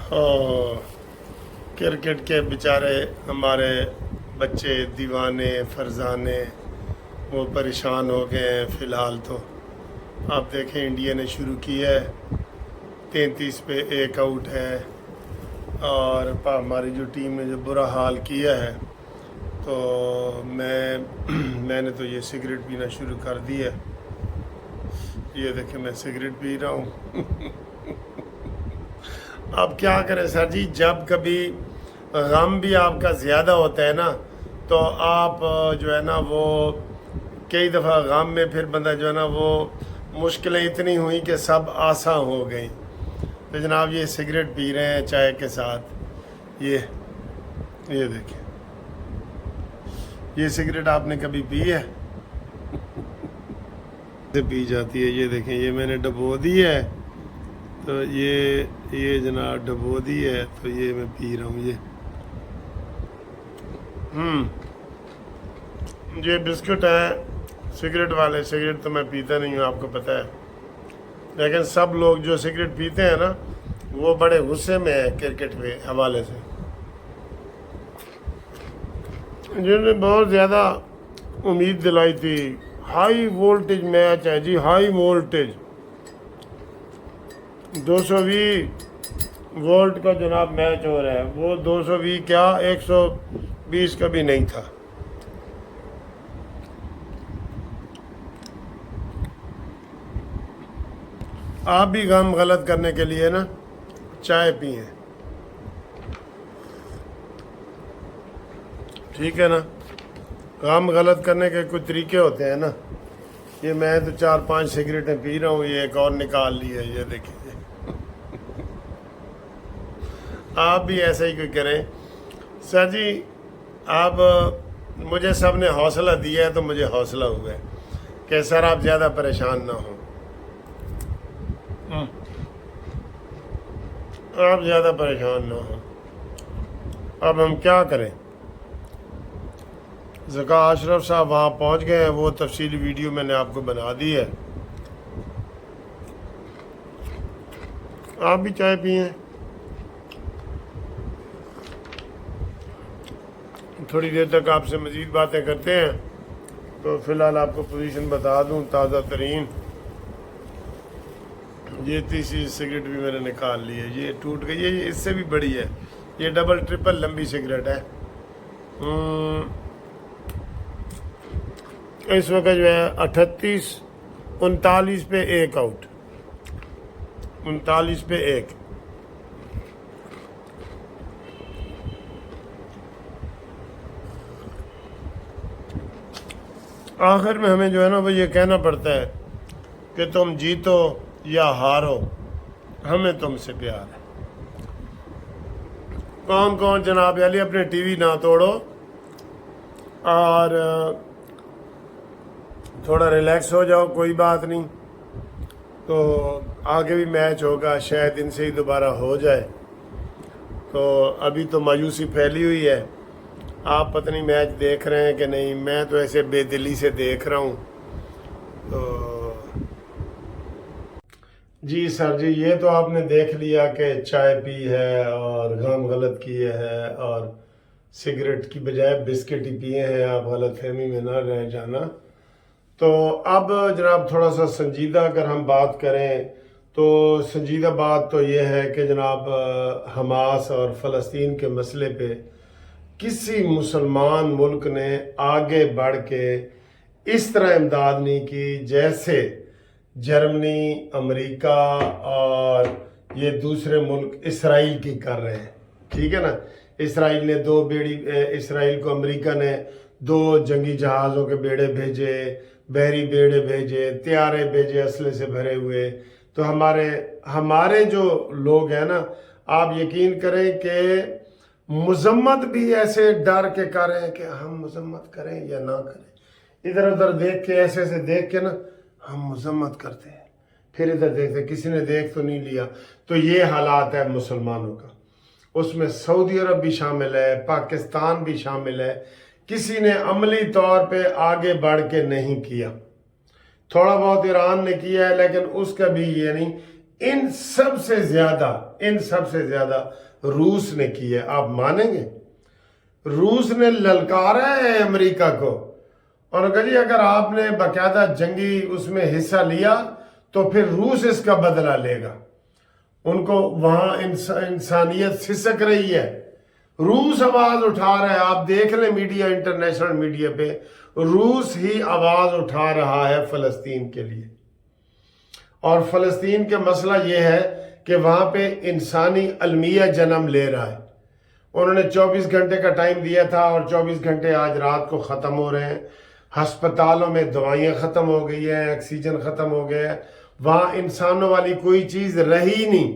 اور کرکٹ کے بیچارے ہمارے بچے دیوانے فرزانے وہ پریشان ہو گئے ہیں فی الحال تو. آپ دیکھیں انڈیا نے شروع کیا ہے 33 پہ 1 آؤٹ ہے اور ہماری جو ٹیم نے جو برا حال کیا ہے تو میں نے تو یہ سگریٹ پینا شروع کر دی ہے. یہ دیکھیں میں سگریٹ پی رہا ہوں. اب کیا کریں سر جی، جب کبھی غم بھی آپ کا زیادہ ہوتا ہے نا تو آپ جو ہے نا وہ کئی دفعہ غم میں پھر بندہ جو ہے نا وہ مشکلیں اتنی ہوئیں کہ سب آسان ہو گئیں. تو جناب یہ سگریٹ پی رہے ہیں چائے کے ساتھ. یہ دیکھیں یہ سگریٹ آپ نے کبھی پی ہے؟ پی جاتی ہے. یہ دیکھیں یہ میں نے ڈبو دی ہے تو یہ جناب ڈبو دی ہے تو یہ میں پی رہا ہوں. یہ بسکٹ ہے سگریٹ والے. سگریٹ تو میں پیتا نہیں ہوں آپ کو پتہ ہے، لیکن سب لوگ جو سگریٹ پیتے ہیں نا وہ بڑے غصے میں ہیں کرکٹ کے حوالے سے. جنہوں نے بہت زیادہ امید دلائی تھی. ہائی وولٹیج میچ ہے جی، ہائی وولٹیج 220 وولٹ کا جناب میچ ہو رہا ہے. وہ 220 کیا 120 کا بھی نہیں تھا. آپ بھی غم غلط کرنے کے لیے نا چائے پئیں، ٹھیک ہے نا. غم غلط کرنے کے کچھ طریقے ہوتے ہیں نا. یہ میں تو 4-5 سگریٹیں پی رہا ہوں، یہ ایک اور نکال لی ہے. یہ دیکھیے آپ بھی ایسا ہی کوئی کریں. سر جی آپ مجھے سب نے حوصلہ دیا ہے تو مجھے حوصلہ ہوا ہے کہ سر آپ زیادہ پریشان نہ ہوں. آپ زیادہ پریشان نہ ہوں. اب ہم کیا کریں؟ ذکا اشرف صاحب وہاں پہنچ گئے ہیں، وہ تفصیلی ویڈیو میں نے آپ کو بنا دی ہے. آپ بھی چائے پئیں. تھوڑی دیر تک آپ سے مزید باتیں کرتے ہیں. تو فی الحال آپ کو پوزیشن بتا دوں تازہ ترین. یہ تیسری سگریٹ بھی میں نے نکال لی ہے. یہ ٹوٹ گئی ہے، یہ اس سے بھی بڑی ہے. یہ ڈبل ٹرپل لمبی سگریٹ ہے. اس وقت جو ہے 39 پہ 1 آؤٹ. 39 پہ 1. آخر میں ہمیں جو ہے نا وہ یہ کہنا پڑتا ہے کہ تم جیتو یا ہارو ہمیں تم سے پیار ہے. کون جناب علی اپنے ٹی وی نہ توڑو اور تھوڑا ریلیکس ہو جاؤ. کوئی بات نہیں، تو آگے بھی میچ ہوگا، شاید ان سے ہی دوبارہ ہو جائے. تو ابھی تو مایوسی پھیلی ہوئی ہے. آپ پتہ نہیں میچ دیکھ رہے ہیں کہ نہیں. میں تو ایسے بے دلی سے دیکھ رہا ہوں. تو جی سر جی یہ تو آپ نے دیکھ لیا کہ چائے پی ہے اور غم غلط کیے ہے اور سگریٹ کی بجائے بسکٹ ہی پیے ہیں. آپ غلط فہمی میں نہ رہ جانا. تو اب جناب تھوڑا سا سنجیدہ اگر ہم بات کریں تو سنجیدہ بات تو یہ ہے کہ جناب حماس اور فلسطین کے مسئلے پہ کسی مسلمان ملک نے آگے بڑھ کے اس طرح امداد نہیں کی جیسے جرمنی، امریکہ اور یہ دوسرے ملک اسرائیل کی کر رہے ہیں. ٹھیک ہے نا. اسرائیل نے 2 بیڑی، اسرائیل کو امریکہ نے 2 جنگی جہازوں کے بیڑے بھیجے، بحری بیڑے بھیجے، طیارے بھیجے اسلحے سے بھرے ہوئے. تو ہمارے جو لوگ ہیں نا، آپ یقین کریں کہ مذمت بھی ایسے ڈر کے کر رہے ہیں کہ ہم مذمت کریں یا نہ کریں. ادھر ادھر دیکھ کے ایسے دیکھ کے نا ہم مذمت کرتے ہیں، پھر ادھر دیکھتے کسی نے دیکھ تو نہیں لیا. تو یہ حالات ہے مسلمانوں کا. اس میں سعودی عرب بھی شامل ہے، پاکستان بھی شامل ہے. کسی نے عملی طور پہ آگے بڑھ کے نہیں کیا. تھوڑا بہت ایران نے کیا ہے لیکن اس کا بھی یہ نہیں. ان سب سے زیادہ روس نے کی ہے. آپ مانیں گے روس نے للکارا ہے امریکہ کو اور کہا جی اگر آپ نے باقاعدہ جنگی اس میں حصہ لیا تو پھر روس اس کا بدلہ لے گا. ان کو وہاں انسانیت سسک رہی ہے. روس آواز اٹھا رہا ہے. آپ دیکھ لیں میڈیا, انٹرنیشنل میڈیا پہ روس ہی آواز اٹھا رہا ہے فلسطین کے لیے. اور فلسطین کے مسئلہ یہ ہے کہ وہاں پہ انسانی المیہ جنم لے رہا ہے. انہوں نے 24 گھنٹے کا ٹائم دیا تھا اور 24 گھنٹے آج رات کو ختم ہو رہے ہیں. ہسپتالوں میں دوائیاں ختم ہو گئی ہیں, آکسیجن ختم ہو گیا ہے. وہاں انسانوں والی کوئی چیز رہی نہیں.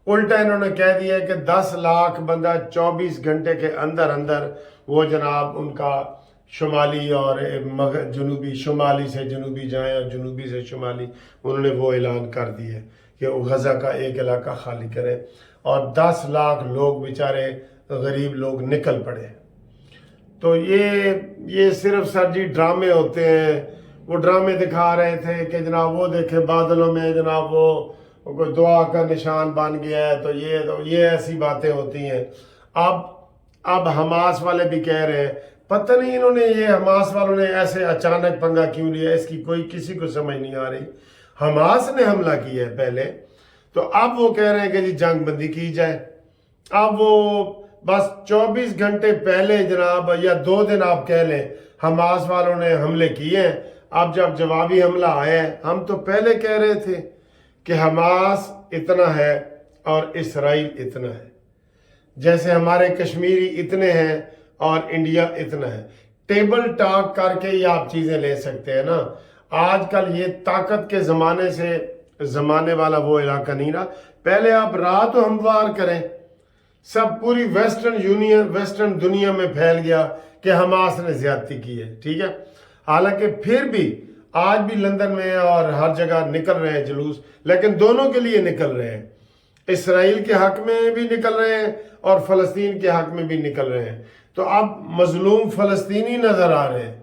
الٹا انہوں نے کہہ دیا کہ 10 لاکھ بندہ 24 گھنٹے کے اندر وہ جناب ان کا شمالی اور جنوبی, شمالی سے جنوبی جائیں اور جنوبی سے شمالی, انہوں نے وہ اعلان کر دیا کہ وہ غزہ کا ایک علاقہ خالی کرے اور 10 لاکھ لوگ بیچارے غریب لوگ نکل پڑے. تو یہ صرف سر جی ڈرامے ہوتے ہیں. وہ ڈرامے دکھا رہے تھے کہ جناب وہ دیکھے بادلوں میں جناب وہ کوئی دعا کا نشان بن گیا ہے, تو یہ ایسی باتیں ہوتی ہیں. اب حماس والے بھی کہہ رہے ہیں, پتہ نہیں انہوں نے یہ حماس والوں نے ایسے اچانک پنگا کیوں لیا, اس کی کوئی کسی کو سمجھ نہیں آ رہی. حماس نے حملہ کیا ہے پہلے, تو اب وہ کہہ رہے ہیں کہ جی جنگ بندی کی جائے. اب وہ بس 24 گھنٹے پہلے جناب یا 2 دن آپ کہہ لیں حماس والوں نے حملے کیے ہیں. اب جب جوابی حملہ آیا ہے, ہم تو پہلے کہہ رہے تھے کہ حماس اتنا ہے اور اسرائیل اتنا ہے, جیسے ہمارے کشمیری اتنے ہیں اور انڈیا اتنا ہے. ٹیبل ٹاک کر کے ہی آپ چیزیں لے سکتے ہیں نا. آج کل یہ طاقت کے زمانے والا وہ علاقہ نہیں رہا. پہلے آپ رات و ہموار کریں, سب پوری ویسٹرن دنیا میں پھیل گیا کہ حماس نے زیادتی کی ہے. ٹھیک ہے, حالانکہ پھر بھی آج بھی لندن میں اور ہر جگہ نکل رہے ہیں جلوس, لیکن دونوں کے لیے نکل رہے ہیں. اسرائیل کے حق میں بھی نکل رہے ہیں اور فلسطین کے حق میں بھی نکل رہے ہیں. تو اب مظلوم فلسطینی نظر آ رہے ہیں,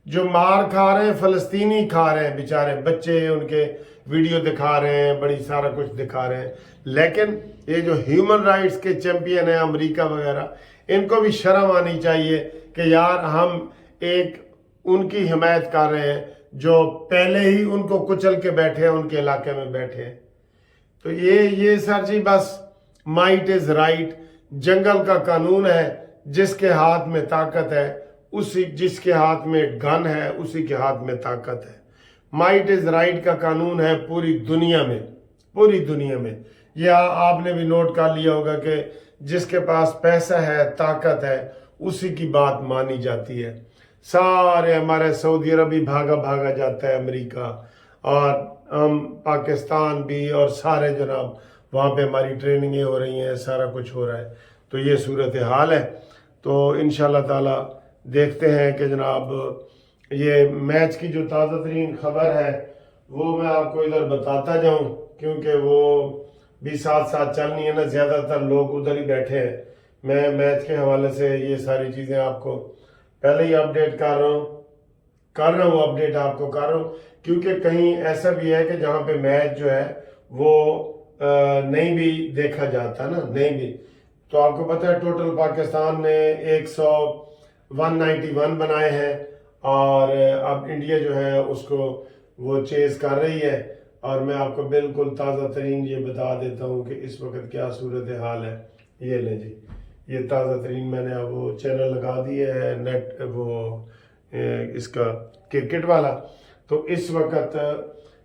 جو مار کھا رہے ہیں فلسطینی کھا رہے ہیں. بیچارے بچے ان کے ویڈیو دکھا رہے ہیں, بڑی سارا کچھ دکھا رہے ہیں. لیکن یہ جو ہیومن رائٹس کے چیمپئن ہیں امریکہ وغیرہ, ان کو بھی شرم آنی چاہیے کہ یار ہم ایک ان کی حمایت کر رہے ہیں جو پہلے ہی ان کو کچل کے بیٹھے ہیں, ان کے علاقے میں بیٹھے ہیں. تو یہ سر جی بس مائٹ از رائٹ, جنگل کا قانون ہے. جس کے ہاتھ میں طاقت ہے جس کے ہاتھ میں گن ہے اسی کے ہاتھ میں طاقت ہے. مائٹ از رائٹ کا قانون ہے پوری دنیا میں. یہ آپ نے بھی نوٹ کر لیا ہوگا کہ جس کے پاس پیسہ ہے, طاقت ہے, اسی کی بات مانی جاتی ہے. سارے ہمارے سعودی عرب بھی بھاگا جاتا ہے امریکہ, اور ہم پاکستان بھی, اور سارے جناب وہاں پہ ہماری ٹریننگیں ہو رہی ہیں, سارا کچھ ہو رہا ہے. تو یہ صورتحال ہے. تو انشاءاللہ تعالی دیکھتے ہیں کہ جناب یہ میچ کی جو تازہ ترین خبر ہے وہ میں آپ کو ادھر بتاتا جاؤں, کیونکہ وہ بھی ساتھ چلنی ہے نا. زیادہ تر لوگ ادھر ہی بیٹھے ہیں. میں میچ کے حوالے سے یہ ساری چیزیں آپ کو پہلے ہی اپڈیٹ کر رہا ہوں اپڈیٹ آپ کو کر رہا ہوں, کیونکہ کہیں ایسا بھی ہے کہ جہاں پہ میچ جو ہے وہ نہیں بھی دیکھا جاتا نا, نہیں بھی. تو آپ کو پتہ ہے ٹوٹل پاکستان نے 191 بنائے ہیں, اور اب انڈیا جو ہے اس کو وہ چیز کر رہی ہے. اور میں آپ کو بالکل تازہ ترین یہ بتا دیتا ہوں کہ اس وقت کیا صورتحال ہے. یہ لیں جی, یہ تازہ ترین میں نے اب وہ چینل لگا دیا ہے نیٹ, وہ اس کا کرکٹ والا. تو اس وقت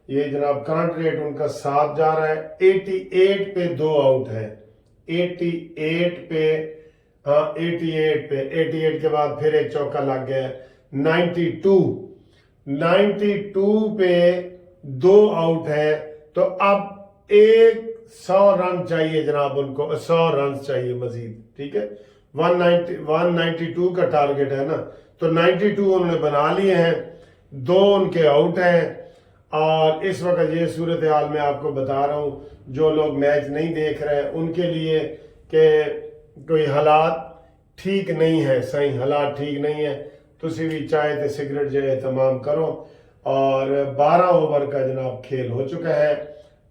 یہ جناب کرنٹ ریٹ ان کا 7 جا رہا ہے. 88 پہ 2 آؤٹ ہے, 88 پہ 88 کے بعد پھر ایک چوکا لگ گیا. 92 پہ 2 آؤٹ ہے. تو اب 100 رن چاہیے جناب ان کو, 100 رنز چاہیے مزید. ٹھیک ہے, 192 کا ٹارگٹ ہے نا. تو 92 انہوں نے بنا لیے ہیں, 2 ان کے آؤٹ ہیں. اور اس وقت یہ صورتحال میں آپ کو بتا رہا ہوں, جو لوگ میچ نہیں دیکھ رہے ہیں ان کے لیے, کہ کوئی حالات ٹھیک نہیں ہے, صحیح حالات ٹھیک نہیں ہے. تسی بھی چائے تے سگریٹ جو اہتمام کرو. اور 12 اوور کا جناب کھیل ہو چکا ہے.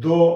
2